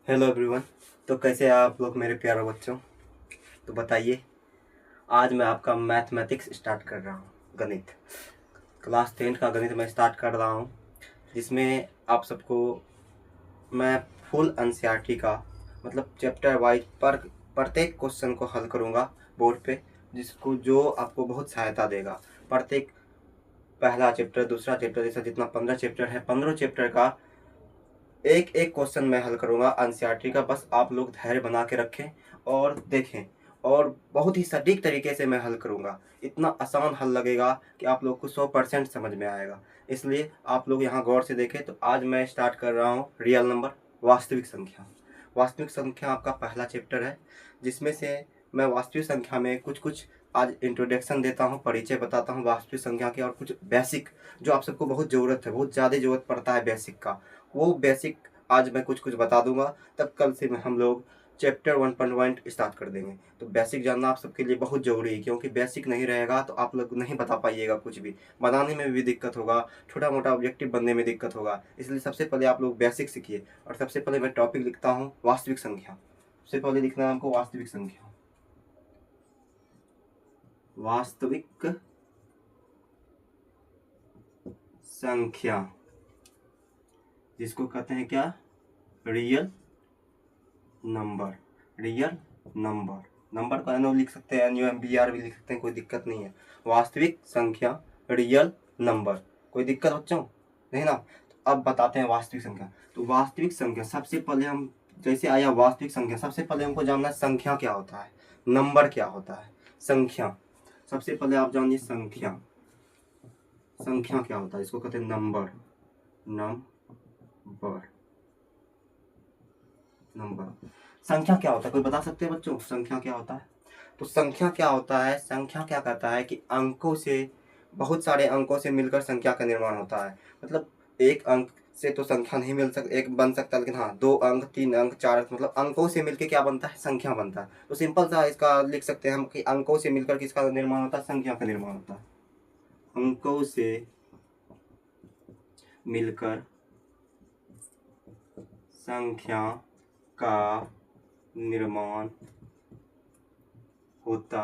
Hello everyone. तो कैसे हैं आप लोग मेरे प्यारे बच्चों। तो बताइए, आज मैं आपका मैथमेटिक्स स्टार्ट कर रहा हूँ। गणित क्लास 10 का गणित मैं स्टार्ट कर रहा हूँ, जिसमें आप सबको मैं फुल एनसीईआरटी का मतलब चैप्टर वाइज पर प्रत्येक क्वेश्चन को हल करूँगा बोर्ड पे, जिसको जो आपको बहुत सहायता देगा। प्रत्येक पहला चैप्टर, दूसरा चैप्टर, जैसा जितना 15 चैप्टर है, 15 चैप्टर का एक एक क्वेश्चन मैं हल करूंगा एनसीईआरटी का। बस आप लोग धैर्य बना के रखें और देखें, और बहुत ही सटीक तरीके से मैं हल करूंगा। इतना आसान हल लगेगा कि आप लोग को 100% समझ में आएगा। इसलिए आप लोग यहाँ गौर से देखें। तो आज मैं स्टार्ट कर रहा हूँ रियल नंबर, वास्तविक संख्या। वास्तविक संख्या आपका पहला चैप्टर है, जिसमें से मैं वास्तविक संख्या में कुछ कुछ आज इंट्रोडक्शन देता हूँ, परिचय बताता हूँ वास्तविक संख्या के, और कुछ बेसिक जो आप सबको बहुत ज़रूरत है, बहुत ज़्यादा ज़रूरत पड़ता है बेसिक का, वो बेसिक आज मैं कुछ कुछ बता दूंगा। तब कल से हम लोग चैप्टर 1.1 स्टार्ट कर देंगे। तो बेसिक जानना आप सबके लिए बहुत ज़रूरी है, क्योंकि बेसिक नहीं रहेगा तो आप लोग नहीं बता पाइएगा, कुछ भी बनाने में भी दिक्कत होगा, छोटा मोटा ऑब्जेक्टिव बनने में दिक्कत होगा। इसलिए सबसे पहले आप लोग बेसिक सीखिए। और सबसे पहले मैं टॉपिक लिखता हूँ वास्तविक संख्या। सबसे पहले लिखना है हमको वास्तविक संख्या। वास्तविक संख्या, जिसको कहते हैं क्या, real number. Real number, number का एनओ लिख सकते हैं, NUMBR भी लिख सकते हैं, कोई दिक्कत नहीं है। वास्तविक संख्या, रियल नंबर, कोई दिक्कत बच्चों नहीं ना। तो अब बताते हैं वास्तविक संख्या। तो वास्तविक संख्या सबसे पहले हम, जैसे आया वास्तविक संख्या, सबसे पहले हमको जानना है संख्या क्या होता है, नंबर क्या होता है। संख्या, सबसे पहले आप जानिए संख्या। संख्या क्या होता है, इसको कहते हैं नंबर। Number, number. संख्या क्या होता है, कोई बता सकते हैं बच्चों संख्या क्या होता है। तो संख्या क्या होता है, संख्या क्या कहता है कि अंकों से, बहुत सारे अंकों से मिलकर संख्या का निर्माण होता है। मतलब एक अंक से तो संख्या नहीं मिल सकता, एक बन सकता है, लेकिन हाँ 2 अंक, 3 अंक, 4 अंक, मतलब अंकों से मिलकर क्या बनता है, संख्या बनता है। तो सिंपल सा इसका लिख सकते हैं हम कि अंकों से मिलकर किसका निर्माण होता है, संख्या का निर्माण होता है। अंकों से मिलकर संख्या का निर्माण होता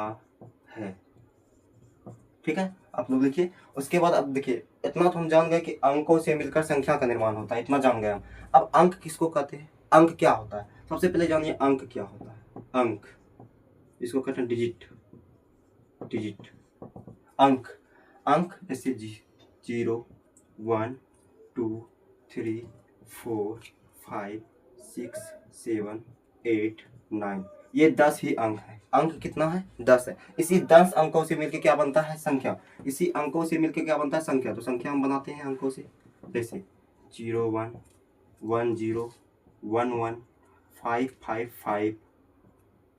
है। ठीक है, आप लोग लिखिए। उसके बाद अब देखिए, इतना तो हम जान गए कि अंकों से मिलकर संख्या का निर्माण होता है, इतना जान गए हम। अब अंक किसको कहते हैं, अंक क्या होता है, सबसे पहले जानिए अंक क्या होता है। अंक, इसको कहते हैं डिजिट। डिजिट, अंक। अंक जैसे 0, 1, 2, 3, 4, 5, 6, 7, 8, 9, ये 10 ही अंक है। अंक कितना है, 10 है। इसी 10 अंकों से मिलकर क्या बनता है, संख्या। इसी अंकों से मिलकर क्या बनता है, संख्या। तो संख्या हम बनाते हैं अंकों से, जैसे 0, 1, 1, 0, 1, 1, 5, 5, 5,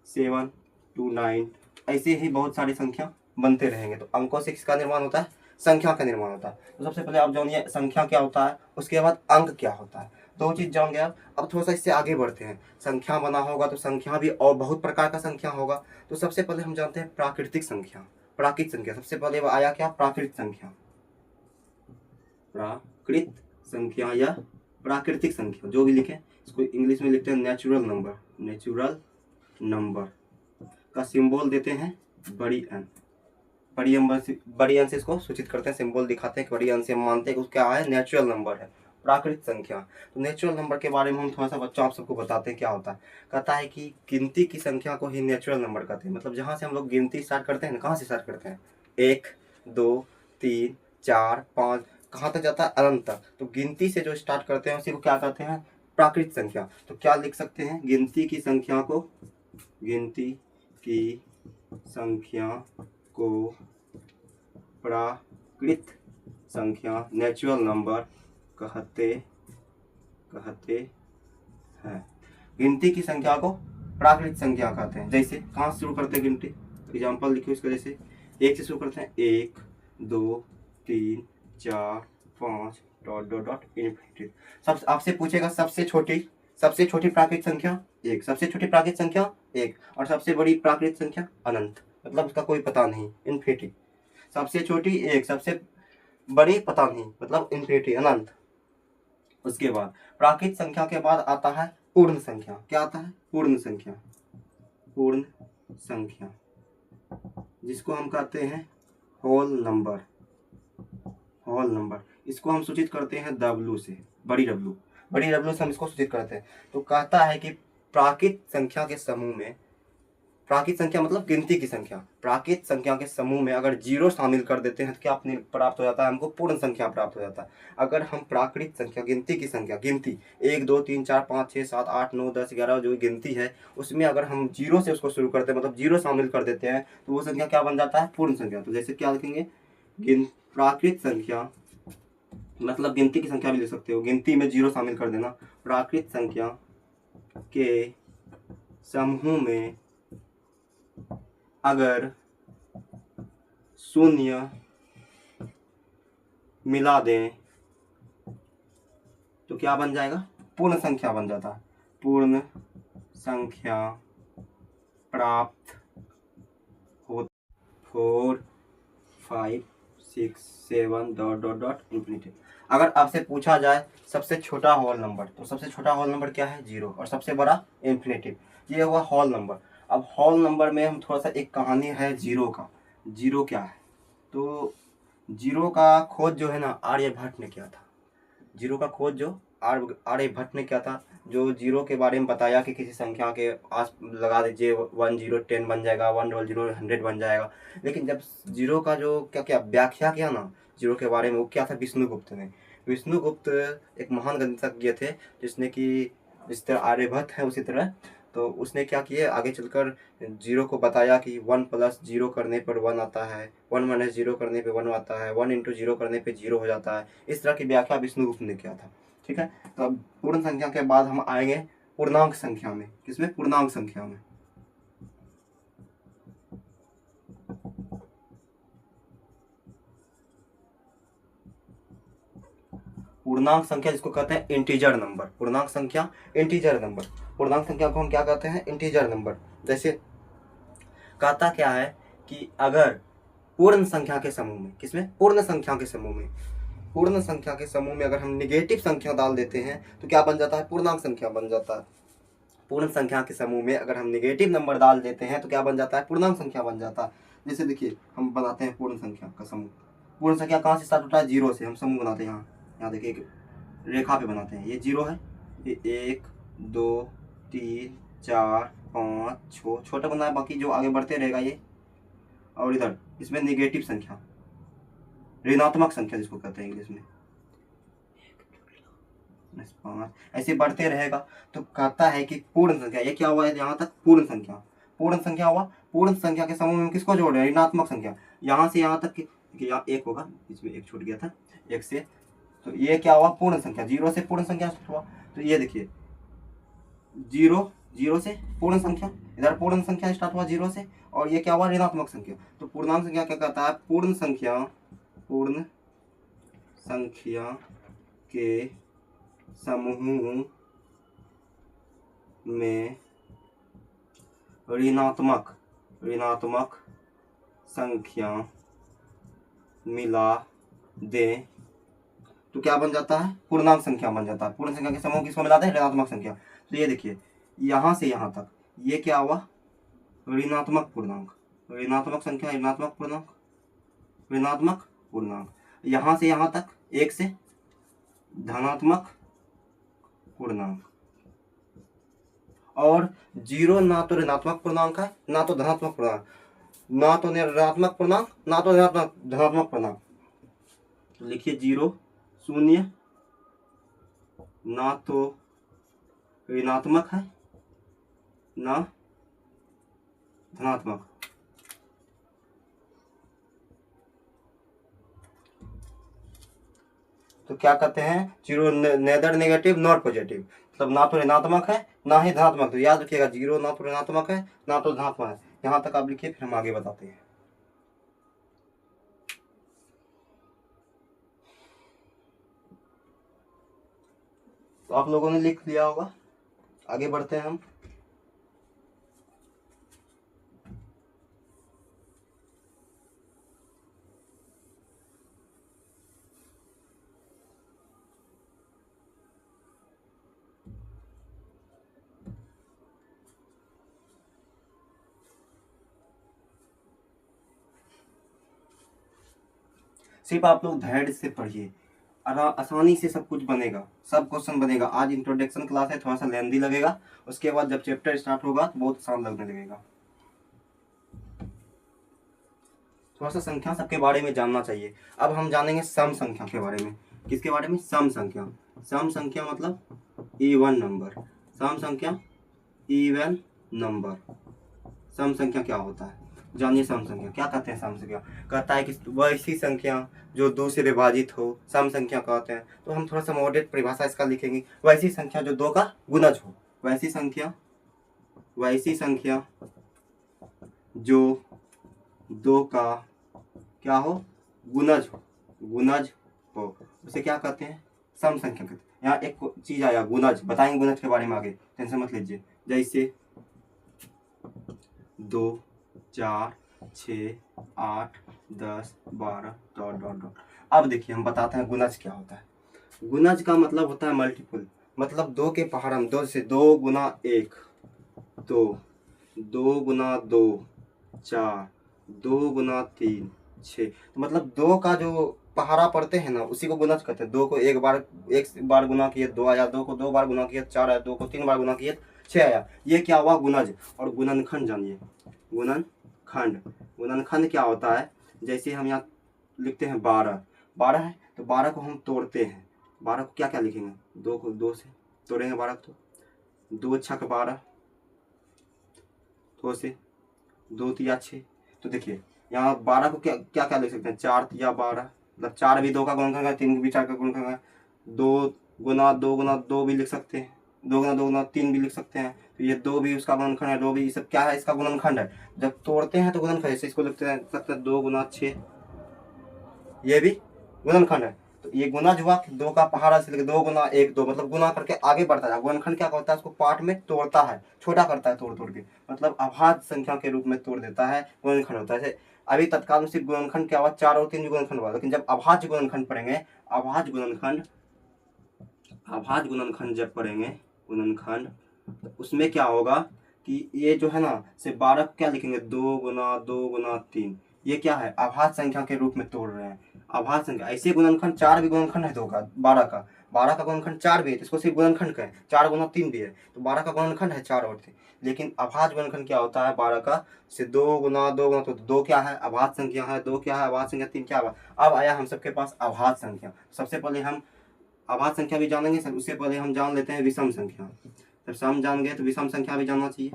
7, 2, 9, ऐसे ही बहुत सारी संख्या बनते रहेंगे। तो अंकों से किसका निर्माण होता है, संख्या का निर्माण होता है। तो सबसे पहले आप जानिए संख्या क्या होता है, उसके बाद अंक क्या होता है। दो चीज जान गए आप। अब थोड़ा सा इससे आगे बढ़ते हैं। संख्या बना होगा तो संख्या भी और बहुत प्रकार का संख्या होगा। तो सबसे पहले हम जानते हैं प्राकृतिक संख्या। प्राकृतिक संख्या सबसे पहले वो आया क्या, प्राकृतिक संख्या। प्राकृत संख्या या प्राकृतिक संख्या, जो भी लिखें, इसको इंग्लिश में लिखते हैं नेचुरल नंबर। नेचुरल नंबर का सिंबल देते हैं बड़ी एन। बड़ी एन से इसको सूचित करते हैं, सिंबल दिखाते हैं कि बड़ी एन से हम मानते हैं कि क्या है, नेचुरल नंबर है, प्राकृतिक संख्या। तो नेचुरल नंबर के बारे में हम थोड़ा सा बच्चों आप सबको बताते हैं क्या होता है। कहता है कि गिनती की संख्या को ही नेचुरल नंबर कहते हैं। मतलब जहाँ से हम लोग गिनती स्टार्ट करते हैं ना, कहाँ से स्टार्ट करते हैं, 1, 2, 3, 4, 5, कहाँ तक जाता है, अनंत तक। तो गिनती से जो स्टार्ट करते हैं उसी को क्या कहते हैं, प्राकृतिक संख्या। तो क्या लिख सकते हैं, गिनती की संख्या को, गिनती की संख्या को प्राकृत संख्या, नेचुरल नंबर कहते हैं। गिनती की संख्या को प्राकृतिक संख्या कहते हैं। जैसे कहाँ से शुरू करते हैं गिनती, एग्जाम्पल लिखिए इसका। जैसे 1 से शुरू करते हैं, 1, 2, 3, 4, 5, डॉट डॉट डॉट इनफिनिटी। सब आपसे पूछेगा सबसे छोटी प्राकृतिक संख्या 1, सबसे छोटी प्राकृतिक संख्या 1, और सबसे बड़ी प्राकृतिक संख्या अनंत, मतलब उसका कोई पता नहीं, इनफिनिटी। सबसे छोटी 1, सबसे बड़ी पता नहीं, मतलब इनफिनिटी, अनंत। उसके बाद प्राकृतिक संख्या के बाद आता है पूर्ण संख्या क्या आता है? पूर्ण संख्या, पूर्ण संख्या जिसको हम कहते हैं होल नंबर, होल नंबर। इसको हम सूचित करते हैं W से, बड़ी W, बड़ी W से हम इसको सूचित करते हैं। तो कहता है कि प्राकृत संख्या के समूह में, प्राकृत संख्या मतलब गिनती की संख्या, प्राकृत संख्या के समूह में अगर जीरो शामिल कर देते हैं तो क्या अपने प्राप्त हो जाता है? हमको पूर्ण संख्या प्राप्त हो जाता है। अगर हम प्राकृत संख्या, गिनती की संख्या, गिनती 1 2 3 4 5 6 7 8 9 10 11 जो गिनती है उसमें अगर हम जीरो से उसको शुरू करते हैं, मतलब जीरो शामिल कर देते हैं, तो वो संख्या क्या बन जाता है? पूर्ण संख्या। तो जैसे क्या लिखेंगे? प्राकृत संख्या मतलब गिनती की संख्या भी ले सकते हो, गिनती में जीरो शामिल कर देना। प्राकृत संख्या के समूह में अगर शून्य मिला दें तो क्या बन जाएगा? पूर्ण संख्या बन जाता है। पूर्ण संख्या प्राप्त हो 4 5 6 7 डॉट डॉट डॉट इंफिनिटी। अगर आपसे पूछा जाए सबसे छोटा होल नंबर, तो सबसे छोटा होल नंबर क्या है? 0, और सबसे बड़ा इंफिनिटी। ये हुआ होल नंबर। अब होल नंबर में हम थोड़ा सा, एक कहानी है जीरो का। जीरो क्या है? तो जीरो का खोज जो है ना, आर्यभट्ट ने किया था। जीरो का खोज जो आर्यभट्ट ने किया था, जो जीरो के बारे में बताया कि किसी संख्या के आस लगा दीजिए 1 0 10 बन जाएगा, 1 0 100 बन जाएगा। लेकिन जब जीरो का जो क्या क्या व्याख्या किया ना जीरो के बारे में, वो क्या था? विष्णुगुप्त ने। विष्णुगुप्त एक महान गणितज्ञ थे, जिसने कि जिस तरह आर्यभट्ट है उसी तरह, तो उसने क्या किया आगे चलकर जीरो को बताया कि 1 + 0 करने पर 1 आता है, 1 - 0 करने पे 1 आता है, 1 × 0 करने पे 0 हो जाता है। इस तरह की व्याख्या विष्णुगुप्त ने किया था। ठीक है, तो अब पूर्ण संख्या के बाद हम आएंगे पूर्णांक संख्या में। किसमें? पूर्णांक संख्या में। पूर्णांक संख्या जिसको कहते हैं इंटीजर नंबर। पूर्णांक संख्या इंटीजर नंबर। पूर्णांक संख्या को हम क्या कहते हैं? Integer number. जैसे कहता क्या है कि अगर पूर्ण संख्या के समूह में, किसमें? पूर्ण संख्या के समूह में, पूर्ण संख्या के समूह में अगर हम निगेटिव संख्या डाल देते हैं तो क्या बन जाता है? पूर्णांक संख्या बन जाता है। पूर्ण संख्या के समूह में अगर हम निगेटिव नंबर डाल देते हैं तो क्या बन जाता है? पूर्णांक संख्या बन जाता है। जैसे देखिए हम बनाते हैं पूर्ण संख्या का समूह। पूर्ण संख्या कहाँ से स्टार्ट होता है? 0 से। हम समूह बनाते हैं, यहाँ देखिए एक रेखा पे बनाते हैं। ये 0 है, ये 1 2 3 4 5 6, छोटा बना है, बाकी जो आगे बढ़ते रहेगा ये। और इधर इसमें निगेटिव संख्या, ऋणात्मक संख्या जिसको कहते हैं इंग्लिश में, 5 ऐसे बढ़ते रहेगा। तो कहता है कि पूर्ण संख्या, ये क्या हुआ है यहाँ तक? पूर्ण संख्या। पूर्ण संख्या हुआ। पूर्ण संख्या के समूह में किसको जोड़ रहे हैं? ऋणात्मक संख्या। यहाँ से यहाँ तक यहाँ 1 होगा, इसमें 1 छूट गया था, 1 से, तो ये क्या हुआ? पूर्ण संख्या। 0 से पूर्ण संख्या हुआ। तो ये देखिए 0 से पूर्ण संख्या, इधर पूर्ण संख्या स्टार्ट हुआ 0 से, और ये क्या हुआ? ऋणात्मक संख्या। तो पूर्णांक संख्या क्या कहता है? पूर्ण संख्या, पूर्ण संख्या के समूह में ऋणात्मक संख्या मिला दें तो क्या बन जाता है? पूर्णांक संख्या बन जाता है। पूर्ण संख्या के समूह किसको मिलाते हैं? ऋणात्मक संख्या। तो ये देखिए यहाँ से यहाँ तक ये क्या हुआ? ऋणात्मक पूर्णांक। ऋणात्मक संख्या, ऋणात्मक पूर्णांक, ऋणात्मक पूर्णांक। यहाँ से यहाँ तक 1 से धनात्मक पूर्णांक। और 0 ना तो ऋणात्मक पूर्णांक है, ना तो धनात्मक पूर्णांक, ना तो ऋणात्मक पूर्णांक, ना तो धनात्मक पूर्णांक। तो लिखिए 0 0, ना तो ऋणात्मक है ना धनात्मक। तो क्या कहते हैं? 0 नेदर नेगेटिव नॉट पॉजिटिव, मतलब ना तो ऋणात्मक है ना ही धनात्मक। तो याद रखिएगा 0 ना तो ऋणात्मक है ना तो धनात्मक है। यहाँ तक आप लिखिए, फिर हम आगे बताते हैं। तो आप लोगों ने लिख लिया होगा, आगे बढ़ते हैं हम। सिर्फ आप लोग धैर्य से पढ़िए, आसानी से सब कुछ बनेगा, सब क्वेश्चन बनेगा। आज इंट्रोडक्शन क्लास है, थोड़ा सा लेंदी लगेगा, उसके बाद जब चैप्टर स्टार्ट होगा तो बहुत आसान लगने लगेगा। थोड़ा सा संख्या सबके बारे में जानना चाहिए। अब हम जानेंगे सम संख्या के बारे में। किसके बारे में? सम संख्या। सम संख्या मतलब इवन नंबर। सम संख्या इवन नंबर। सम संख्या क्या होता है जानिए। सम संख्या क्या कहते हैं? सम संख्या कहता है कि वैसी संख्या जो 2 से विभाजित हो, सम संख्या कहते हैं। तो हम थोड़ा सा मॉडरेट परिभाषा इसका लिखेंगे, वैसी संख्या जो 2 का गुणज हो। वैसी संख्या जो 2 का क्या हो? गुणज हो, उसे क्या कहते हैं? सम संख्या कहते हैं। यहाँ एक चीज आया गुणज, बताएंगे गुणज के बारे में आगे, टेंशन मत लीजिए। जैसे 2, 4, 6, 8, 10, 12 ... अब देखिए हम बताते हैं गुणज क्या होता है। गुणज का मतलब होता है मल्टीपल, मतलब 2 के पहाड़म, 2 से 2 गुना 1, 2 गुना 2 4, 2 गुना 3 6। तो मतलब 2 का जो पहाड़ा पढ़ते हैं ना, उसी को गुणज कहते हैं। 2 को एक बार गुना किए 2 आया, 2 को 2 बार गुना किए 4 आया, 2 को 3 बार गुना किए 6 आया। ये क्या हुआ? गुणज। और गुणनखंड जानिए। गुणनखंड क्या होता है? जैसे हम यहाँ लिखते हैं 12 है, तो 12 को हम तोड़ते हैं। 12 को क्या क्या लिखेंगे? 2 को 2 से तोड़ेंगे 12 को, तो 2 छक 12, 2 से 2 तिया 6। तो देखिए यहाँ 12 को क्या क्या लिख सकते हैं? 4 तिया 12, मतलब 4 भी 2 का गुणनखंड है, 3 भी 4 का गुणनखंड है। 2 गुना 2 भी लिख सकते हैं, 2 गुना 3 भी लिख सकते हैं। तो ये 2 भी उसका गुणनखंड है, 2 भी, ये सब क्या है? इसका गुणनखंड है। जब तोड़ते हैं तो गुणनखंड, जैसे इसको लिखते हैं 2 गुना 6, ये भी गुणनखंड है। तो ये गुणज हुआ कि 2 का पहाड़ा से लेकर 2 गुना 1 2, मतलब गुना करके आगे बढ़ता है। गुणनखंड क्या होता है? उसको पार्ट में तोड़ता है, छोटा करता है तोड़ के, मतलब अभाज्य संख्या के रूप में तोड़ देता है, गुणनखंड होता है। जैसे अभी तत्काल में सिर्फ गुणनखंड क्या हुआ? 4 और 3 भी गुणनखंड हुआ, लेकिन जब अभाज्य गुणनखंड पढ़ेंगे, अभाज्य गुणनखंड जब पढ़ेंगे, गुणनखंड, तो उसमें क्या होगा कि ये जो है ना, से 12 को क्या लिखेंगे? 2 गुना 3। ये क्या है? अभाज्य संख्या के रूप में तोड़ रहे हैं। अभाज्य संख्या ऐसे गुणनखंड 4 भी गुणनखंड है 2 का, 12 का गुणनखंड 4 भी है, तो इसको सिर्फ गुणनखंड कहें। 4 गुना 3 भी है, तो 12 का गुणनखंड है 4 और 3। लेकिन अभाज्य गुणनखंड क्या होता है? 12 का से 2 गुना 2 तो 2 क्या है? अभाज्य संख्या है। 2 क्या है? अभाज्य संख्या। 3 क्या है? अब आया हम सबके पास अभाज्य संख्या। सबसे पहले हम अभाज्य संख्या भी जानेंगे सर, उससे पहले हम जान लेते हैं विषम संख्या। जब सम जान गए तो विषम संख्या भी जानना चाहिए।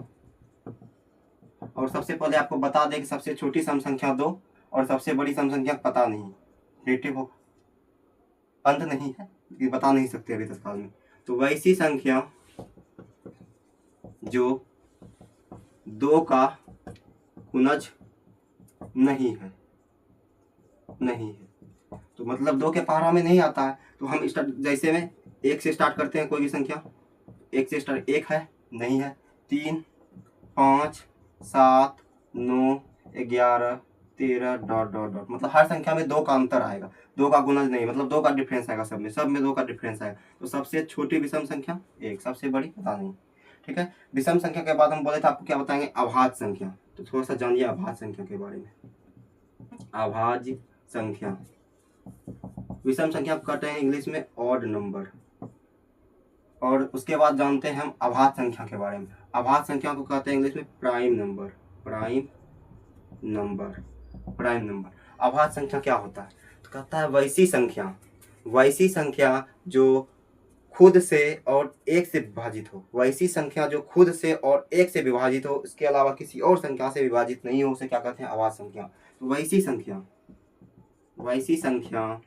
और सबसे पहले आपको बता दें कि सबसे छोटी सम संख्या 2 और सबसे बड़ी सम संख्या पता नहीं, नेगेटिव हो, अंत नहीं है, ये बता नहीं सकते अभी तत्काल में। तो वैसी संख्या जो 2 का गुणज नहीं है, तो मतलब 2 के पहाड़ा में नहीं आता है। तो हम जैसे में 1 से स्टार्ट करते हैं, कोई भी संख्या 1 से स्टार्ट, 1 है नहीं है, 3 5 7 9 11 13 ... मतलब हर संख्या में 2 का अंतर आएगा, 2 का गुणज नहीं, मतलब 2 का डिफरेंस आएगा। सब में 2 का डिफरेंस आएगा। तो सबसे छोटी विषम संख्या 1, सबसे बड़ी पता नहीं। ठीक है। विषम संख्या के बाद हम बोले थे आपको क्या बताएंगे? अभाज्य संख्या। तो थोड़ा सा जानिए अभाज्य संख्या के बारे में। अभाज्य संख्या, विषम संख्या कहते हैं इंग्लिश में ऑड नंबर। और उसके बाद जानते हैं हम अभाज्य संख्या के बारे में। अभाज्य संख्या को कहते हैं इंग्लिश में प्राइम नंबर। अभाज्य संख्या क्या होता है? तो कहता है वैसी संख्या जो खुद से और 1 से विभाजित हो। वैसी संख्या जो खुद से और 1 से विभाजित हो, इसके अलावा किसी और संख्या से विभाजित नहीं हो, उसे क्या कहते हैं? अभाज्य संख्या। तो वैसी संख्या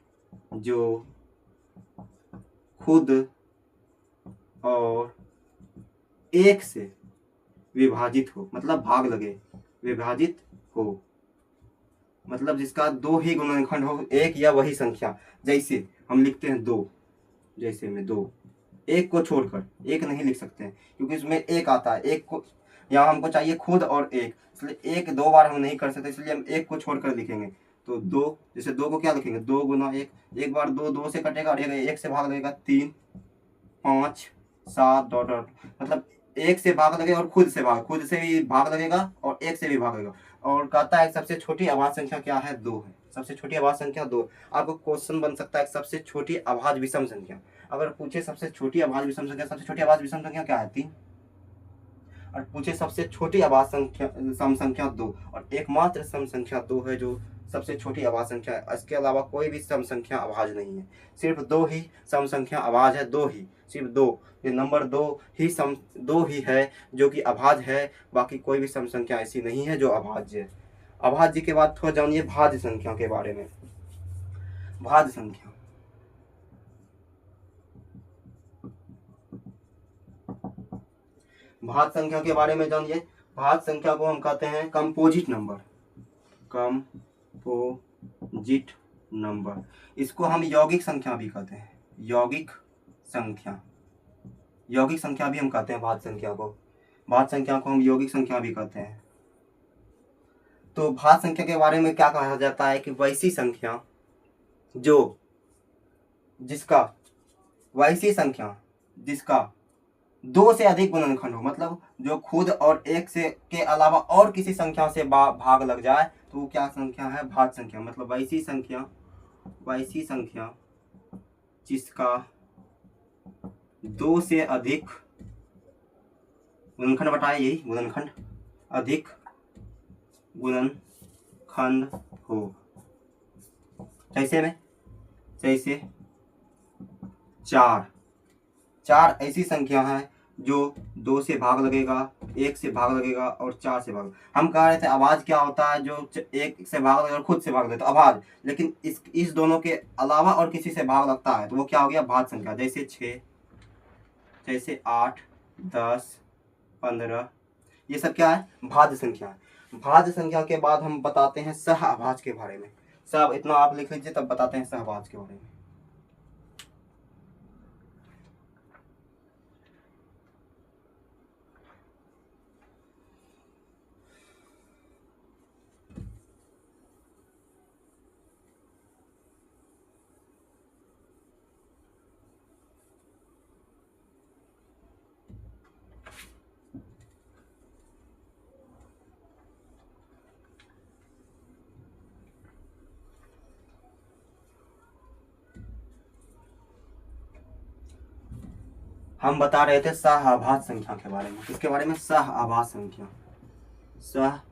जो खुद और 1 से विभाजित हो, मतलब भाग लगे, विभाजित हो, मतलब जिसका 2 ही गुणनखंड हो, 1 या वही संख्या। जैसे हम लिखते हैं 2, जैसे में 2, 1 को छोड़कर 1 नहीं लिख सकते हैं, क्योंकि इसमें 1 आता है। 1 को यहाँ हमको चाहिए खुद और 1, इसलिए 1 2 बार हम नहीं कर सकते, इसलिए हम 1 को छोड़कर लिखेंगे। तो 2, जैसे 2 को क्या लिखेंगे? 2 गुना 1, एक बार 2 से कटेगा और 1 से भाग लगेगा 3 5 7 ... मतलब 1 से भाग लगेगा और खुद से भी भाग लगेगा और 1 से भी भाग लगेगा। और कहता है सबसे छोटी अभाज्य संख्या क्या है? 2 है। सबसे छोटी अभाज्य संख्या 2। आपको क्वेश्चन बन सकता है सबसे छोटी अभाज्य विषम संख्या। अगर पूछे सबसे छोटी अभाज्य विषम संख्या, सबसे छोटी अभाज्य विषम संख्या क्या है? 3। और पूछे सबसे छोटी अभाज्य संख्या सम संख्या 2, और एकमात्र सम संख्या 2 है जो सबसे छोटी अभाज्य संख्या है। इसके अलावा कोई भी सम संख्या अभाज्य नहीं है। सिर्फ 2 ही सम संख्या अभाज्य है, 2 ही, सिर्फ 2। ये नंबर 2 ही है जो कि अभाज्य है, बाकी कोई भी सम संख्या ऐसी नहीं है जो अभाज्य है। अभाज्य के बाद थोड़ा जानिए भाज्य संख्या के बारे में। भाज्य संख्या, भाज्य संख्या के बारे में जानिए। भाज्य संख्या को हम कहते हैं कंपोजिट नंबर, कंपोजिट नंबर। इसको हम यौगिक संख्या भी कहते हैं, यौगिक संख्या, यौगिक संख्या भी हम कहते हैं भाज्य संख्या को। भाज्य संख्या को हम यौगिक संख्या भी कहते हैं। तो भाज्य संख्या के बारे में क्या कहा जाता है कि वैसी संख्या जो जिसका वैसी संख्या जिसका 2 से अधिक गुणनखंड हो, मतलब जो खुद और 1 से के अलावा और किसी संख्या से भाग लग जाए तो वो क्या संख्या है? भाज्य संख्या। मतलब वैसी संख्या जिसका 2 से अधिक गुणनखंड बताए, यही गुणनखंड, अधिक गुणनखंड हो। जैसे 4 ऐसी संख्या है जो 2 से भाग लगेगा, 1 से भाग लगेगा और 4 से भाग। हम कह रहे थे अभाज्य क्या होता है? जो 1 से भाग लगेगा और खुद से भाग लगता है, अभाज्य। लेकिन इस दोनों के अलावा और किसी से भाग लगता है तो वो क्या हो गया? भाज्य संख्या। जैसे 6, जैसे 8, 10, 15, ये सब क्या है? भाज्य संख्या है। भाज्य संख्या के बाद हम बताते हैं सहअभाज्य के बारे में। सब इतना आप लिख लीजिए, तब बताते हैं सहअभाज्य के बारे में। हम बता रहे थे सहअभाज्य संख्या के बारे में। किसके बारे में? सहअभाज्य संख्या। सहअभाज्य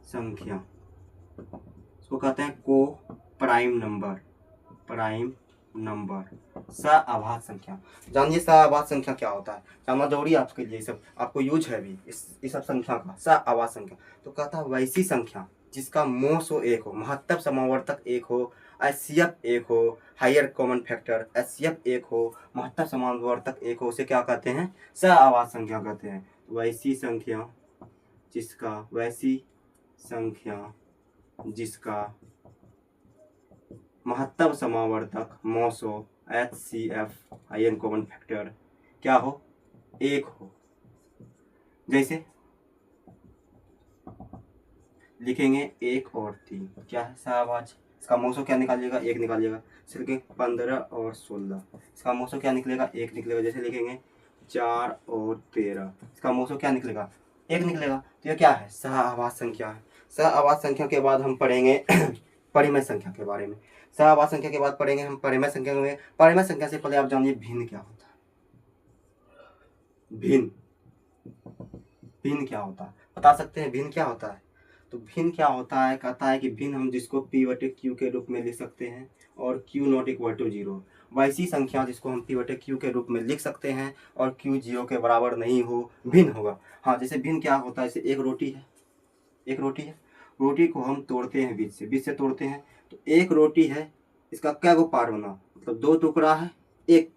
संख्या इसको कहते हैं को प्राइम नंबर। सहअभाज्य संख्या जानिए, सहअभाज्य संख्या क्या होता है? जानना जरूरी है आपके लिए, सब आपको यूज है भी इस सब संख्या का। सहअभाज्य संख्या तो कहता है वैसी संख्या जिसका मोसो 1 हो, महत्तम समावर्तक 1 हो, एचसीएफ 1 हो, हायर कॉमन फैक्टर एचसीएफ 1 हो, महत्तम समावर्तक 1 हो, उसे क्या कहते हैं? सहअभाज्य संख्या कहते हैं। वैसी संख्या जिसका महत्तम समावर्तक मोसो एचसीएफ हायर कॉमन फैक्टर क्या हो? 1 हो। जैसे लिखेंगे 1 और 3, क्या है? सहअभाज्य। इसका मोसो क्या निकालिएगा? 1 निकालिएगा। सिर्फ 15 और 16, इसका मोसो क्या निकलेगा? 1 निकलेगा। जैसे लिखेंगे 4 और 13, इसका मोसो क्या निकलेगा? 1 निकलेगा। तो ये क्या है? सहअभाज्य संख्या है। सहअभाज्य संख्या के बाद हम पढ़ेंगे परिमेय संख्या के बारे में। सहअभाज्य संख्या के बाद पढ़ेंगे हम परिमेय संख्या में। परिमेय संख्या से पहले आप जानिए भिन्न क्या होता है। भिन्न क्या होता है? बता सकते हैं भिन्न क्या होता है? तो भिन्न क्या होता है? कहता है कि भिन्न हम जिसको p/q के रूप में लिख सकते हैं और q नॉट इक्वल टू 0, वैसी संख्या जिसको हम p/q के रूप में लिख सकते हैं और q 0 के बराबर नहीं हो, भिन्न होगा। हाँ, जैसे भिन्न क्या होता है? जैसे एक रोटी है, रोटी को हम तोड़ते हैं बीच से तोड़ते हैं, तो एक रोटी है, इसका क्या गो पार्ट बना? मतलब 2 टुकड़ा है, एक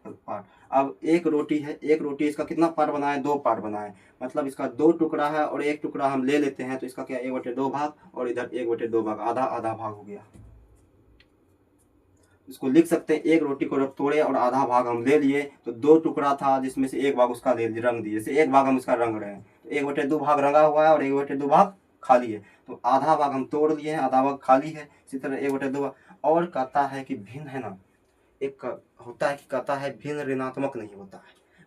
पार्ट। अब एक रोटी है, इसका कितना पार्ट बना है? 2 पार्ट बना है। मतलब इसका 2 टुकड़ा है और 1 टुकड़ा हम ले लेते हैं, तो इसका क्या? 1/2 भाग, और इधर 1/2 भाग, आधा भाग हो गया। इसको लिख सकते हैं, एक रोटी को जब तोड़े और आधा भाग हम ले लिए, तो 2 टुकड़ा था जिसमें से 1 भाग उसका रंग दिए। जैसे 1 भाग हम इसका रंग रहे हैं, तो 1/2 भाग रंगा हुआ है और 1/2 भाग खाली है। तो आधा भाग हम तोड़ लिए हैं, आधा भाग खाली है। इसी तरह 1/2 भाग। और कहता है कि भिन्न है ना, एक होता है कि कहता है भिन्न ऋणात्मक नहीं होता है,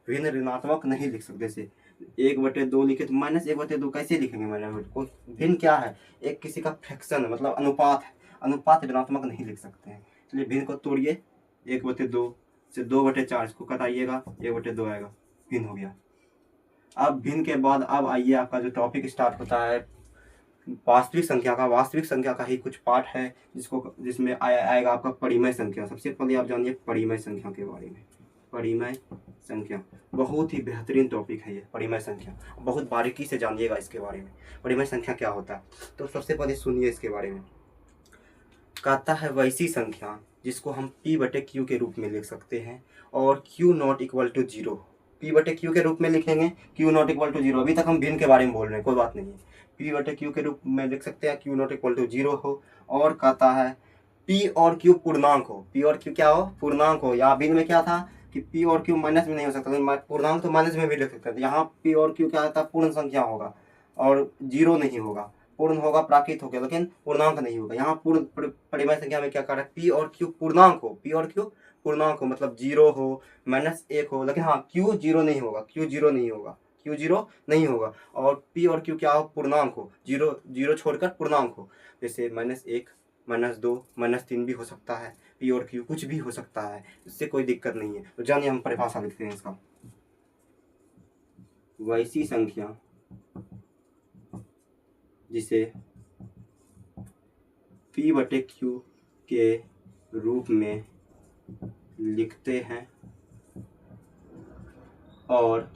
भिन्न ऋणात्मक नहीं लिख सकते। जैसे 1/2 लिखे तो -1/2 कैसे लिखेंगे मैंने को? भिन्न क्या है? एक किसी का फ्रैक्शन है, मतलब अनुपात है। अनुपात ऋणात्मक नहीं लिख सकते हैं, इसलिए भिन्न को तोड़िए। 1/2 से 2/4 इसको कटाइएगा, 1/2 आएगा, भिन्न हो गया। अब भिन्न के बाद अब आइए आपका जो टॉपिक स्टार्ट होता है वास्तविक संख्या का। वास्तविक संख्या का ही कुछ पार्ट है जिसमें आएगा आपका परिमेय संख्या। सबसे पहले आप जानिए परिमेय संख्या के बारे में। परिमेय संख्या बहुत ही बेहतरीन टॉपिक है ये परिमेय संख्या, बहुत बारीकी से जानिएगा इसके बारे में। परिमेय संख्या क्या होता है तो सबसे पहले सुनिए इसके बारे में। कहता है वैसी संख्या जिसको हम P/Q के रूप में लिख सकते हैं और Q not equal to 0। P/Q के रूप में लिखेंगे, Q नॉट इक्वल टू 0। अभी तक हम भिन्न के बारे में बोल रहे हैं, कोई बात नहीं है। P/Q के रूप में लिख सकते हैं, Q नॉट इक्वल टू 0 हो। और कहता है P और Q पूर्णांक हो। P और Q क्या हो? पूर्णांक हो। यहाँ भिन्न में क्या था कि P और Q माइनस में नहीं हो सकता, तो पूर्णांक तो माइनस में भी लिख सकते थे। यहाँ P और Q क्या था? पूर्ण संख्या होगा और 0 नहीं होगा। पूर्ण होगा, प्राकृत होगा, लेकिन पूर्णांक नहीं होगा। यहाँ पूर्ण परिमेय संख्या में क्या कर रहा है? P और Q पूर्णांक हो। P और Q पूर्णांक हो मतलब 0 हो, -1 हो, लेकिन हाँ Q 0 नहीं होगा। Q 0 नहीं होगा, Q 0 नहीं होगा। और P और Q क्या हो? पूर्णांक हो। 0 छोड़कर पूर्णांक हो, जैसे -1, -2, -3 भी हो सकता है। P और Q कुछ भी हो सकता है, इससे कोई दिक्कत नहीं है। तो जानिए हम परिभाषा लिखते हैं इसका। वैसी संख्या जिसे P/Q के रूप में लिखते हैं और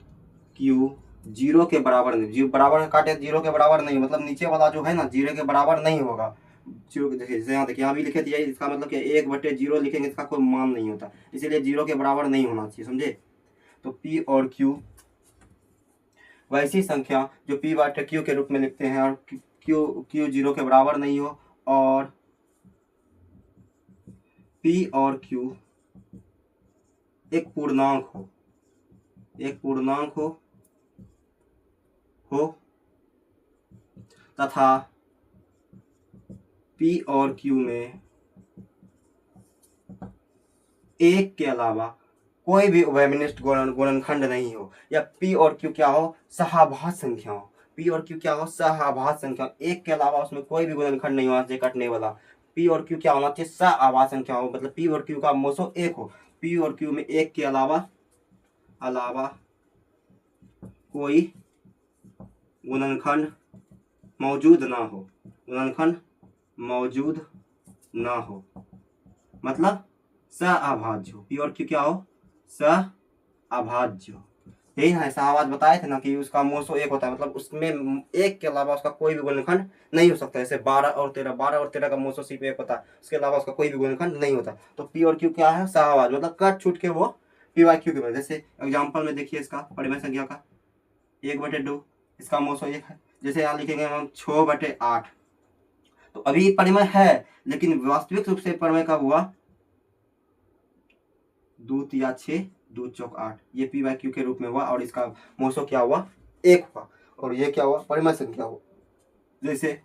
Q 0 के बराबर नहीं, 0 बराबर काटे 0 के बराबर नहीं, मतलब नीचे वाला जो है ना 0 के बराबर नहीं होगा। देखिए यहाँ देखिए, यहाँ भी लिखे दिया, इसका मतलब कि 1/0 लिखेंगे, इसका कोई मान नहीं होता, इसीलिए 0 के बराबर नहीं होना चाहिए, समझे। तो P और Q वैसी संख्या जो P/Q के रूप में लिखते हैं और Q 0 के बराबर नहीं हो, और P और Q एक पूर्णांक हो, एक पूर्णांक हो तथा P और Q में एक के अलावा कोई भी उभयनिष्ठ गुणनखंड नहीं हो, या P और Q क्या हो? सहाभाज्य संख्या हो। P और Q क्या हो? सहाभाज्य संख्या। एक के अलावा उसमें कोई भी गुणनखंड नहीं होना चाहिए कटने वाला। P और Q क्या होना चाहिए? सहाभाज्य संख्या हो, मतलब P और Q का मोसो 1 हो। P और Q में एक के अलावा कोई गुणनखंड मौजूद ना हो, गुणनखंड मौजूद ना हो, मतलब सअभाज्य हो। P और Q क्या हो? सअभाज्य। यही है सहाभाज्य बताए थे ना कि उसका मोसो 1 होता है, मतलब उसमें एक के अलावा उसका कोई भी गुणनखंड नहीं हो सकता। जैसे 12 और 13 का मोसो सिर्फ 1 होता है, उसके अलावा उसका कोई भी गुणनखंड नहीं होता। तो P और Q क्या है? सहाभाज्य, मतलब कट छूट के वो P/Q के। जैसे एग्जाम्पल में देखिए इसका परिमेय संख्या का 1/2, इसका मोसो 1 है। जैसे यहाँ लिखेंगे हम 6/8, तो अभी परिमेय है, लेकिन वास्तविक रूप से परिमेय कब हुआ? 2 या 6, 2 चौक 8, ये P/Q के रूप में हुआ और इसका मोसो क्या हुआ? 1 हुआ। और ये क्या हुआ? परिमेय संख्या हुआ। जैसे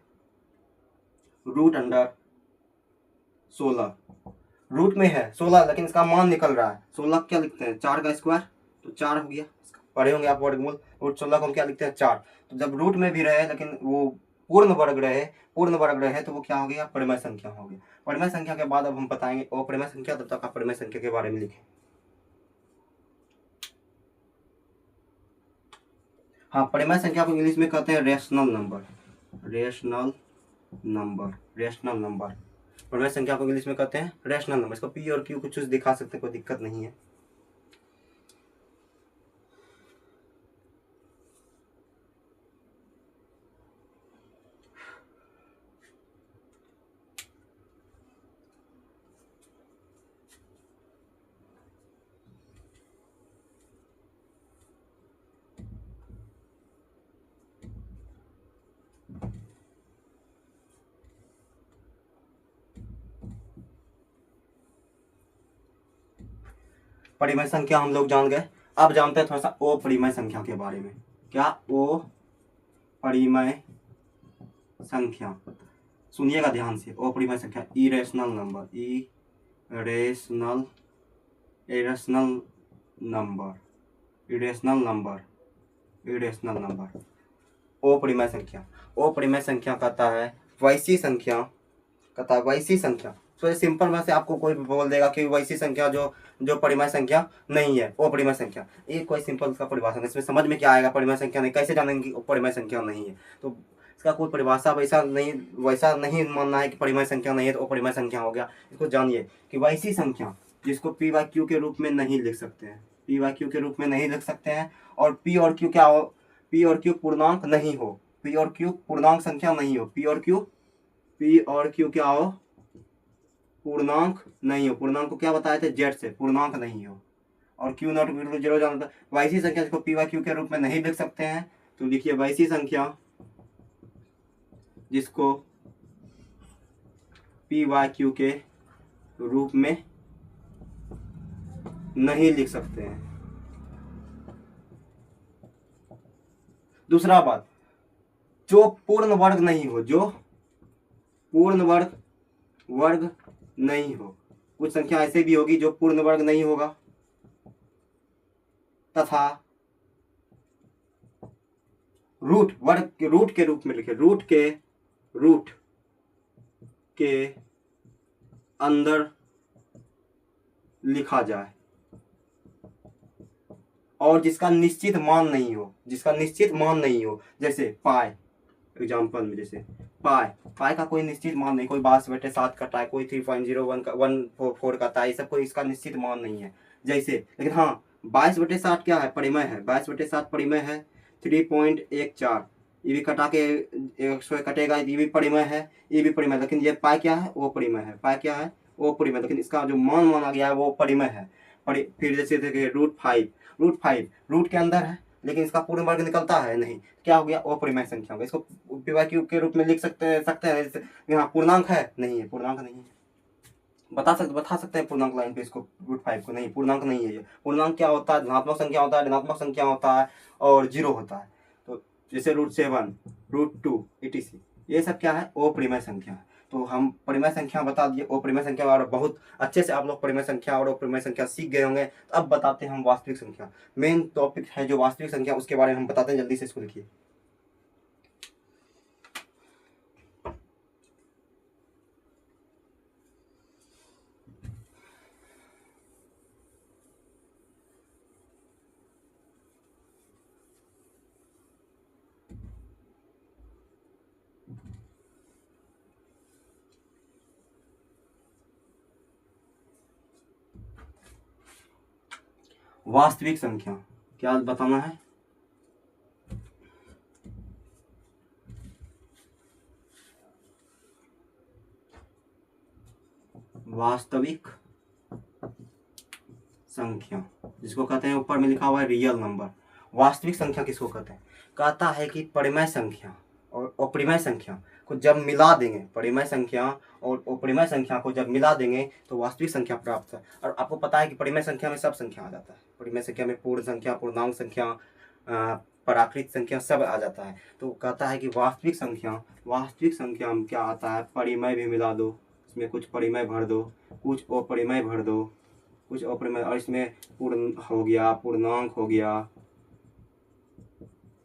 √16, रूट में है 16, लेकिन इसका मान निकल रहा है 16। क्या लिखते हैं? 4 का स्क्वायर, तो 4 हो गया। पढ़े होंगे आप वर्गमूल। √16 को हम क्या लिखते हैं? 4। तो जब रूट में भी रहे लेकिन वो पूर्ण वर्ग रहे तो वो क्या हो गया? परिमेय संख्या हो गया। परिमेय संख्या के बाद अब हम बताएंगे अपरिमेय संख्या, तब तक आप परिमेय संख्या के बारे में लिखें। हाँ, परिमेय संख्या को इंग्लिश में कहते हैं रेशनल नंबर। रेशनल नंबर परिमेय संख्या को इंग्लिश में कहते हैं रेशनल नंबर। इसको P और Q कुछ दिखा सकते हैं, कोई दिक्कत नहीं है। परिमेय संख्या हम लोग जान गए। अब जानते हैं थोड़ा सा अपरिमेय संख्या के बारे में। क्या? अपरिमेय संख्या, सुनिएगा ध्यान से। अपरिमेय संख्या इरेशनल नंबर इरेशनल नंबर। ओ परिमेय संख्या, ओ परिमेय संख्या कहता है वैसी संख्या, कहता है वैसी संख्या। तो ये सिंपल में से आपको कोई भी बोल देगा कि वैसी संख्या जो जो परिमेय संख्या नहीं है, वो परिमेय संख्या। ये कोई सिंपल उसका परिभाषा नहीं, इसमें समझ में क्या आएगा परिमेय संख्या नहीं, कैसे जानेंगे कि वो परिमेय संख्या नहीं है। तो इसका कोई परिभाषा वैसा नहीं मानना है कि परिमेय संख्या नहीं है तो वो परिमेय संख्या हो गया। इसको जानिए कि वैसी संख्या जिसको पी वाई क्यू के रूप में नहीं लिख सकते हैं, पी वाई क्यू के रूप में नहीं लिख सकते हैं, और पी और क्यू क्या हो, पी और क्यू पूर्णांक नहीं हो, पी और क्यू पूर्णांक संख्या नहीं हो, पी और क्यू क्या हो, पूर्णांक नहीं हो। पूर्णांक को क्या बताए थे, जेड से, पूर्णांक नहीं हो, और q not equal to zero जानता है। वैसी संख्या जिसको पी वाई क्यू के रूप में नहीं लिख सकते हैं, तो लिखिए वैसी संख्या जिसको पी वाई क्यू के रूप में नहीं लिख सकते हैं। दूसरा बात, जो पूर्ण वर्ग नहीं हो, जो पूर्ण वर्ग नहीं हो। कुछ संख्या ऐसे भी होगी जो पूर्ण वर्ग नहीं होगा, तथा रूट के रूप में लिखे, रूट के अंदर लिखा जाए, और जिसका निश्चित मान नहीं हो, जिसका निश्चित मान नहीं हो। जैसे पाई, एग्जाम्पल में जैसे पाई का कोई निश्चित मान नहीं, कोई 22/7 का है, कोई 3.01 का 144 का था, ये सब कोई इसका निश्चित मान नहीं है। जैसे लेकिन हाँ 22/7 क्या है, परिमेय है, 22/7 परिमेय है। 3.14 ये भी कटा के 100 कटेगा, ये भी परिमेय है, ये भी परिमेय। लेकिन ये पाई क्या है, वो परिमेय है, पाई क्या है, वो परिमेय, लेकिन इसका जो मान माना गया है वो परिमेय है। फिर जैसे देखिए रूट के अंदर है, लेकिन इसका पूर्ण वर्ग निकलता है नहीं, क्या हो गया, अपरिमेय संख्या होगा। इसको पी वाई क्यू के रूप में लिख सकते हैं। यहाँ पूर्णांक है, नहीं है, पूर्णांक नहीं है। बता सकते हैं पूर्णांक लाइन पे इसको, √5 को, नहीं पूर्णांक नहीं है ये। पूर्णांक क्या होता है, धनात्मक संख्या होता है, ऋणात्मक संख्या होता है, और जीरो होता है। तो जैसे √7, √2 etc, ये सब क्या है, अपरिमेय संख्या है। तो हम परिमेय संख्या बता दिए, अपरिमेय संख्या, और बहुत अच्छे से आप लोग परिमेय संख्या और अपरिमेय संख्या सीख गए होंगे। तो अब बताते हैं हम वास्तविक संख्या। मेन टॉपिक है जो वास्तविक संख्या, उसके बारे में हम बताते हैं, जल्दी से इसको लिखिए। वास्तविक संख्या क्या बताना है, वास्तविक संख्या जिसको कहते हैं, ऊपर में लिखा हुआ है रियल नंबर। वास्तविक संख्या किसको कहते हैं, कहता है कि परिमेय संख्या और अपरिमेय संख्या को जब मिला देंगे, परिमेय संख्या और अपरिमेय संख्या को जब मिला देंगे तो वास्तविक संख्या प्राप्त है। और आपको पता है कि परिमेय संख्या में सब संख्या आ जाता है, परिमेय संख्या में पूर्ण संख्या, पूर्णांक संख्या, प्राकृत संख्या सब आ जाता है। तो कहता है कि वास्तविक संख्या में क्या आता है, परिमेय भी मिला दो, इसमें कुछ परिमेय भर दो, कुछ अपरिमेय भर दो, कुछ अपरिमेय, और इसमें पूर्ण हो गया, पूर्णांक हो गया,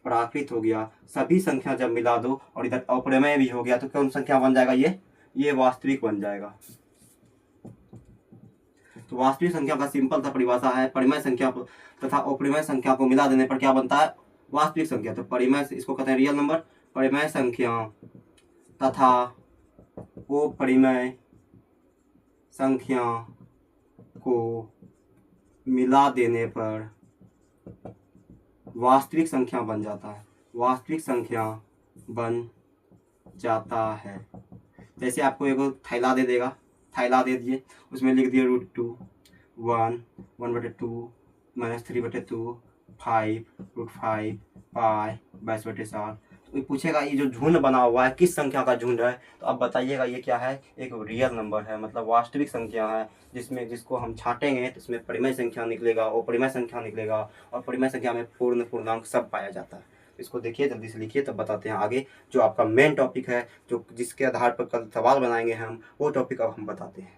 प्राकृत हो गया, सभी संख्या जब मिला दो और इधर अपरिमेय भी हो गया, तो कौन संख्या बन जाएगा, ये वास्तविक बन जाएगा। तो वास्तविक संख्या का सिंपल सा परिभाषा है, परिमेय संख्या तथा अपरिमेय संख्या को मिला देने पर क्या बनता है, वास्तविक संख्या। तो परिमेय, इसको कहते हैं रियल नंबर। परिमेय संख्या तथा अपरिमेय संख्या को मिला देने पर वास्तविक संख्या बन जाता है, वास्तविक संख्या बन जाता है। जैसे आपको एक थैला दे देगा, थैला दे दिए, उसमें लिख दिए √2, 1, 1/2, -3/2, 5, √5, पाई, 22/7। तो पूछेगा ये जो झुंड बना हुआ है किस संख्या का झुंड है, तो अब बताइएगा ये क्या है, एक रियल नंबर है, मतलब वास्तविक संख्या है, जिसको हम छाटेंगे तो इसमें परिमेय संख्या निकलेगा, और परिमेय संख्या निकलेगा, और परिमेय संख्या में पूर्ण पूर्णांक सब पाया जाता है। इसको देखिए, जल्दी से लिखिए, तब बताते हैं आगे जो आपका मेन टॉपिक है, जो जिसके आधार पर कल सवाल बनाएंगे हम, वो टॉपिक अब हम बताते हैं।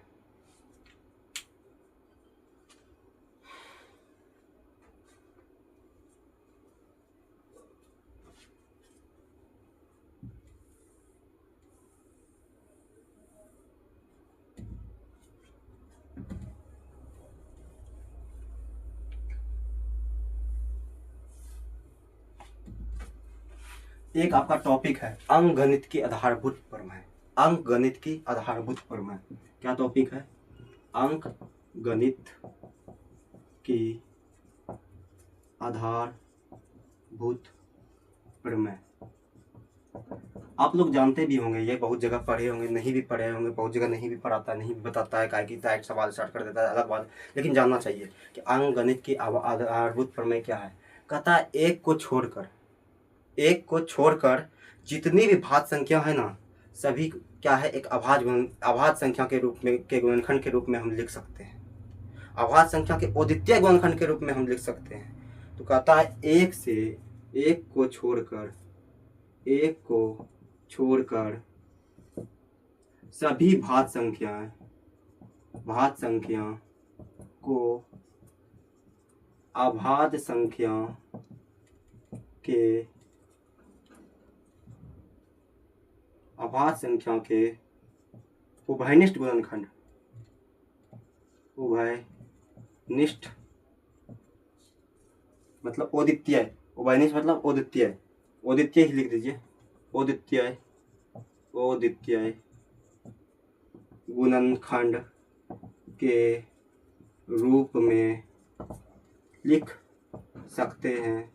एक आपका टॉपिक है अंकगणित की आधारभूत प्रमेय। अंकगणित की आधारभूत प्रमेय क्या टॉपिक है? अंकगणित की आधारभूत प्रमेय। आप लोग जानते भी होंगे, ये बहुत जगह पढ़े होंगे, नहीं भी पढ़े होंगे, बहुत जगह नहीं भी पढ़ाता है, नहीं भी बताता है, काहे कि डायरेक्ट सवाल स्टार्ट कर देता है, अलग बात। लेकिन जानना चाहिए कि अंकगणित की आधारभूत प्रमेय क्या है। कहता है एक को छोड़कर जितनी भी भाज्य संख्या है ना, सभी क्या है, एक अभाज्य संख्या के रूप में, के गुणनखंड के रूप में हम लिख सकते हैं। अभाज्य संख्या के अद्वितीय गुणनखंड के रूप में हम लिख सकते हैं। तो कहता है एक को छोड़कर सभी भाज्य संख्या को अभाज्य संख्या के उभयनिष्ठ गुणनखंड, उभयनिष्ठ मतलब अद्वितीय, उभयनिष्ठ मतलब अद्वितीय ही लिख दीजिए, अद्वितीय गुणनखंड के रूप में लिख सकते हैं,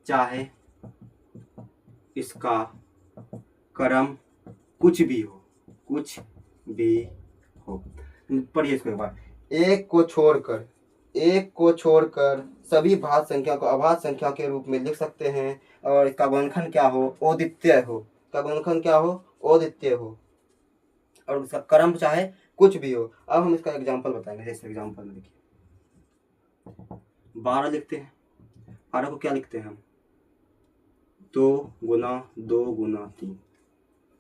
चाहे इसका क्रम कुछ भी हो। पढ़िए इसको एक बार। एक को छोड़कर सभी भाज्य संख्या को अभाज्य संख्या के रूप में लिख सकते हैं, और इसका गुणनखंड क्या हो? अद्वितीय हो, और उसका क्रम चाहे कुछ भी हो। अब हम इसका एग्जांपल बताएंगे। जैसे एग्जांपल में देखिए 12 लिखते हैं। 12 को क्या लिखते हैं हम? 2 गुना 2 गुना 3।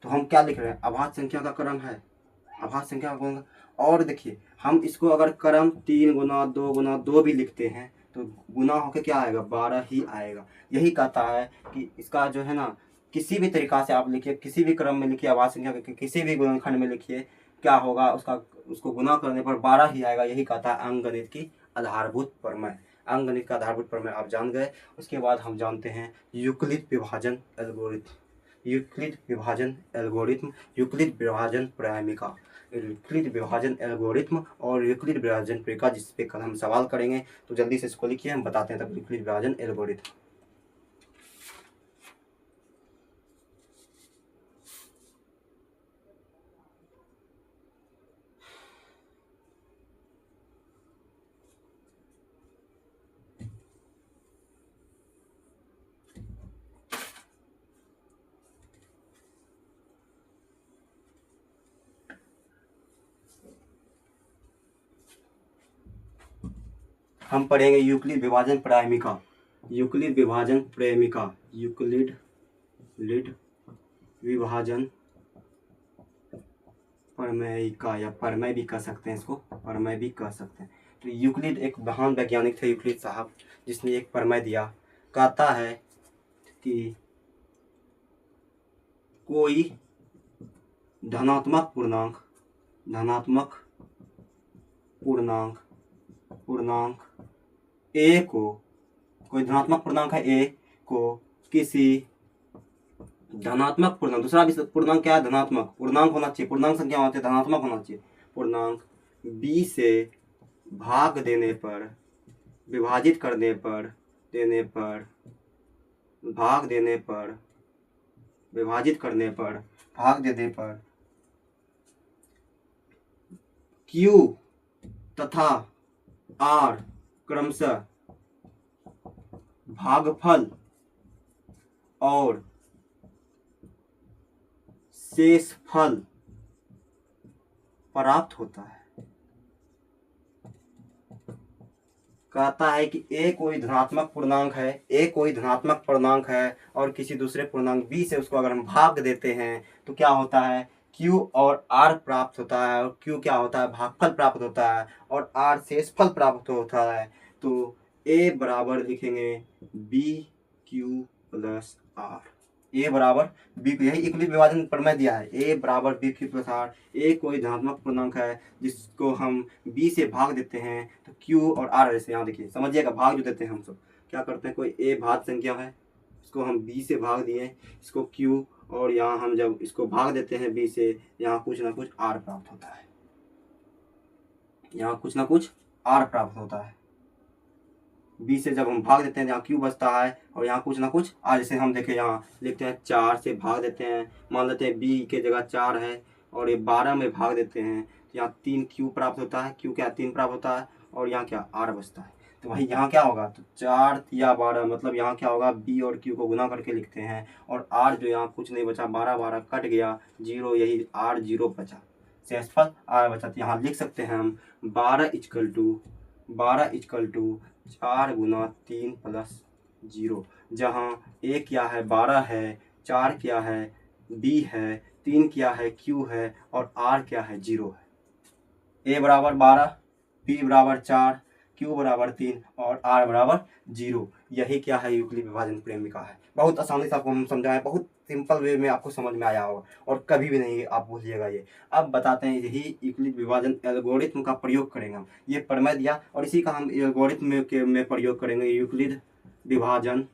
तो हम क्या लिख रहे हैं? अभाज्य संख्या का क्रम है, अभाज्य संख्या का गुणन। और देखिए हम इसको अगर क्रम 3 गुना 2 गुना 2 भी लिखते हैं तो गुना होके क्या आएगा? 12 ही आएगा। यही कहता है कि इसका जो है ना, किसी भी तरीका से आप लिखिए, किसी भी क्रम में लिखिए, अभाज्य संख्या के किसी भी गुणनखंड में लिखिए, क्या होगा? उसको गुना करने पर 12 ही आएगा। यही कहता है अंकगणित की आधारभूत प्रमेय। अंकगणित का आधारभूत प्रमेय आप जान गए। उसके बाद हम जानते हैं यूक्लिड विभाजन एल्गोरिथम। यूक्लिड विभाजन प्रमेयिका, यूक्लिड विभाजन एल्गोरिथम और यूक्लिड विभाजन प्रमेयिका, जिस पे कल हम सवाल करेंगे। तो जल्दी से इसको लिखिए, हम बताते हैं तब यूक्लिड विभाजन एल्गोरिथम। हम पढ़ेंगे यूक्लिड विभाजन प्रमेयिका। यूक्लिड विभाजन प्रमेयिका, यूक्लिड विभाजन प्रमेयिका, या प्रमेय भी कह सकते हैं, इसको प्रमेय भी कह सकते हैं। तो यूक्लिड एक महान वैज्ञानिक थे, यूक्लिड साहब, जिसने एक प्रमेय दिया। कहता है कि कोई धनात्मक पूर्णांक ए को, कोई धनात्मक पूर्णांक है ए को किसी धनात्मक पूर्णांक, दूसरा भी पूर्णांक क्या है? धनात्मक पूर्णांक होना चाहिए, पूर्णांक संख्या होती है, धनात्मक होना चाहिए। पूर्णांक b से भाग देने पर, विभाजित करने पर, विभाजित करने पर, भाग देने पर Q तथा R क्रमशः भागफल और शेषफल प्राप्त होता है। कहता है कि ए कोई धनात्मक पूर्णांक है, और किसी दूसरे पूर्णांक b से उसको अगर हम भाग देते हैं तो क्या होता है? Q और R प्राप्त होता है, और Q क्या होता है? भागफल प्राप्त होता है, और R शेषफल प्राप्त होता है। तो A बराबर लिखेंगे BQ प्लस R। ए बराबर बी, यही यूक्लिड विभाजन प्रमेय दिया है। ए बराबर BQ प्लस R। ए कोई धनात्मक पूर्णांक है जिसको हम b से भाग देते हैं, तो Q और R। जैसे यहाँ देखिए, समझिएगा, भाग जो देते हैं हम सब क्या करते हैं, कोई ए भाज्य संख्या है, इसको हम b से भाग दिए, इसको q, और यहाँ हम जब इसको भाग देते हैं b से, यहाँ कुछ ना कुछ r प्राप्त होता है, यहाँ कुछ ना कुछ r प्राप्त होता है। b से जब हम भाग देते हैं यहाँ q बचता है, और यहाँ कुछ ना कुछ r, जैसे हम देखें यहाँ लिखते हैं 4 से भाग देते हैं, मान लेते हैं b के जगह 4 है और ये 12 में भाग देते हैं, तो यहाँ 3 q प्राप्त होता है, q क्या 3 प्राप्त होता है, और यहाँ क्या r बचता है। तो भाई यहाँ क्या होगा, तो 4 या 12, मतलब यहाँ क्या होगा, b और q को गुना करके लिखते हैं, और r जो यहाँ कुछ नहीं बचा, 12 12 कट गया, 0, यही r 0 बचा, शेषफल r बचा। तो यहाँ लिख सकते हैं हम 12 इजकल टू 4 गुना 3 प्लस 0, जहाँ a क्या है 12 है, 4 क्या है b है, 3 क्या है q है, और r क्या है 0 है। a बराबर 12, b बराबर 4, q बराबर 3 और r बराबर 0। यही क्या है, यूक्लिड विभाजन प्रेमिका है। बहुत आसानी से आपको हम समझाएं, बहुत सिंपल वे में आपको समझ में आया होगा, और कभी भी नहीं आप भूलिएगा ये। अब बताते हैं, यही यूक्लिड विभाजन एल्गोरिथम का प्रयोग करेंगे हम, ये प्रमेय दिया और इसी का हम एल्गोरिथम में प्रयोग करेंगे। यूक्लिड विभाजन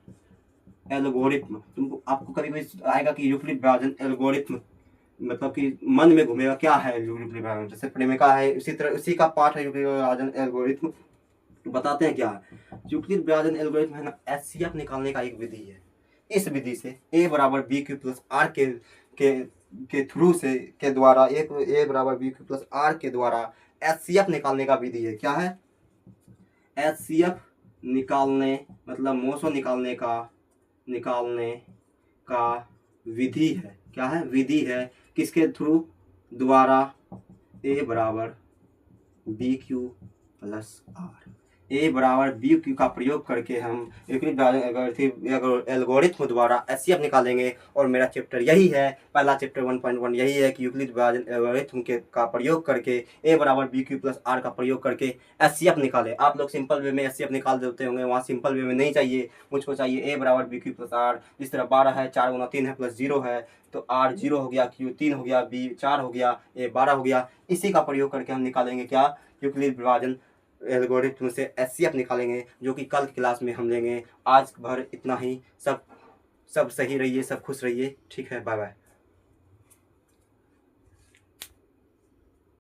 एल्गोरिथम, तुमको आपको कभी कभी आएगा कि यूक्लिड विभाजन एल्गोरिथम, मतलब कि मन में घूमेगा क्या है यूक्लिड विभाजन, जैसे प्रेमिका है उसी तरह उसी का पार्ट है यूक्लिड विभाजन एल्गोरिथम। बताते हैं क्या है यूक्लिड विभाजन एल्गोरिथम, है ना, एचसीएफ निकालने का एक विधि है। इस विधि से a बराबर बी क्यू प्लस आर के थ्रू से के द्वारा a बराबर बी क्यू प्लस आर के द्वारा एचसीएफ निकालने का विधि है। क्या है, एचसीएफ निकालने मतलब मोसो निकालने का विधि है। क्या है, विधि है, किसके थ्रू, द्वारा a बराबर b q plus r, a बराबर बी क्यू का प्रयोग करके हम यूक्लिड एल्गोरिथम द्वारा एचसीएफ निकालेंगे। और मेरा चैप्टर यही है, पहला चैप्टर 1.1 यही है कि यूक्लिड एल्गोरिथम का प्रयोग करके a बराबर बी क्यू प्लस आर का प्रयोग करके एचसीएफ निकाले। आप लोग सिंपल वे में एचसीएफ निकाल देते होंगे, वहाँ सिंपल वे में नहीं चाहिए, मुझको चाहिए a बराबर बी क्यू प्लस आर। जिस तरह 12 है, 4 गुना 3 है प्लस 0 है, तो r 0 हो गया, q 3 हो गया, b 4 हो गया, a 12 हो गया। इसी का प्रयोग करके हम निकालेंगे क्या, यूक्लिड विभाजन एल्गोरिथम से एचसीएफ निकालेंगे, जो कि कल की क्लास में हम लेंगे। आज भर इतना ही, सब सही रहिए, सब खुश रहिए, ठीक है, बाय बाय।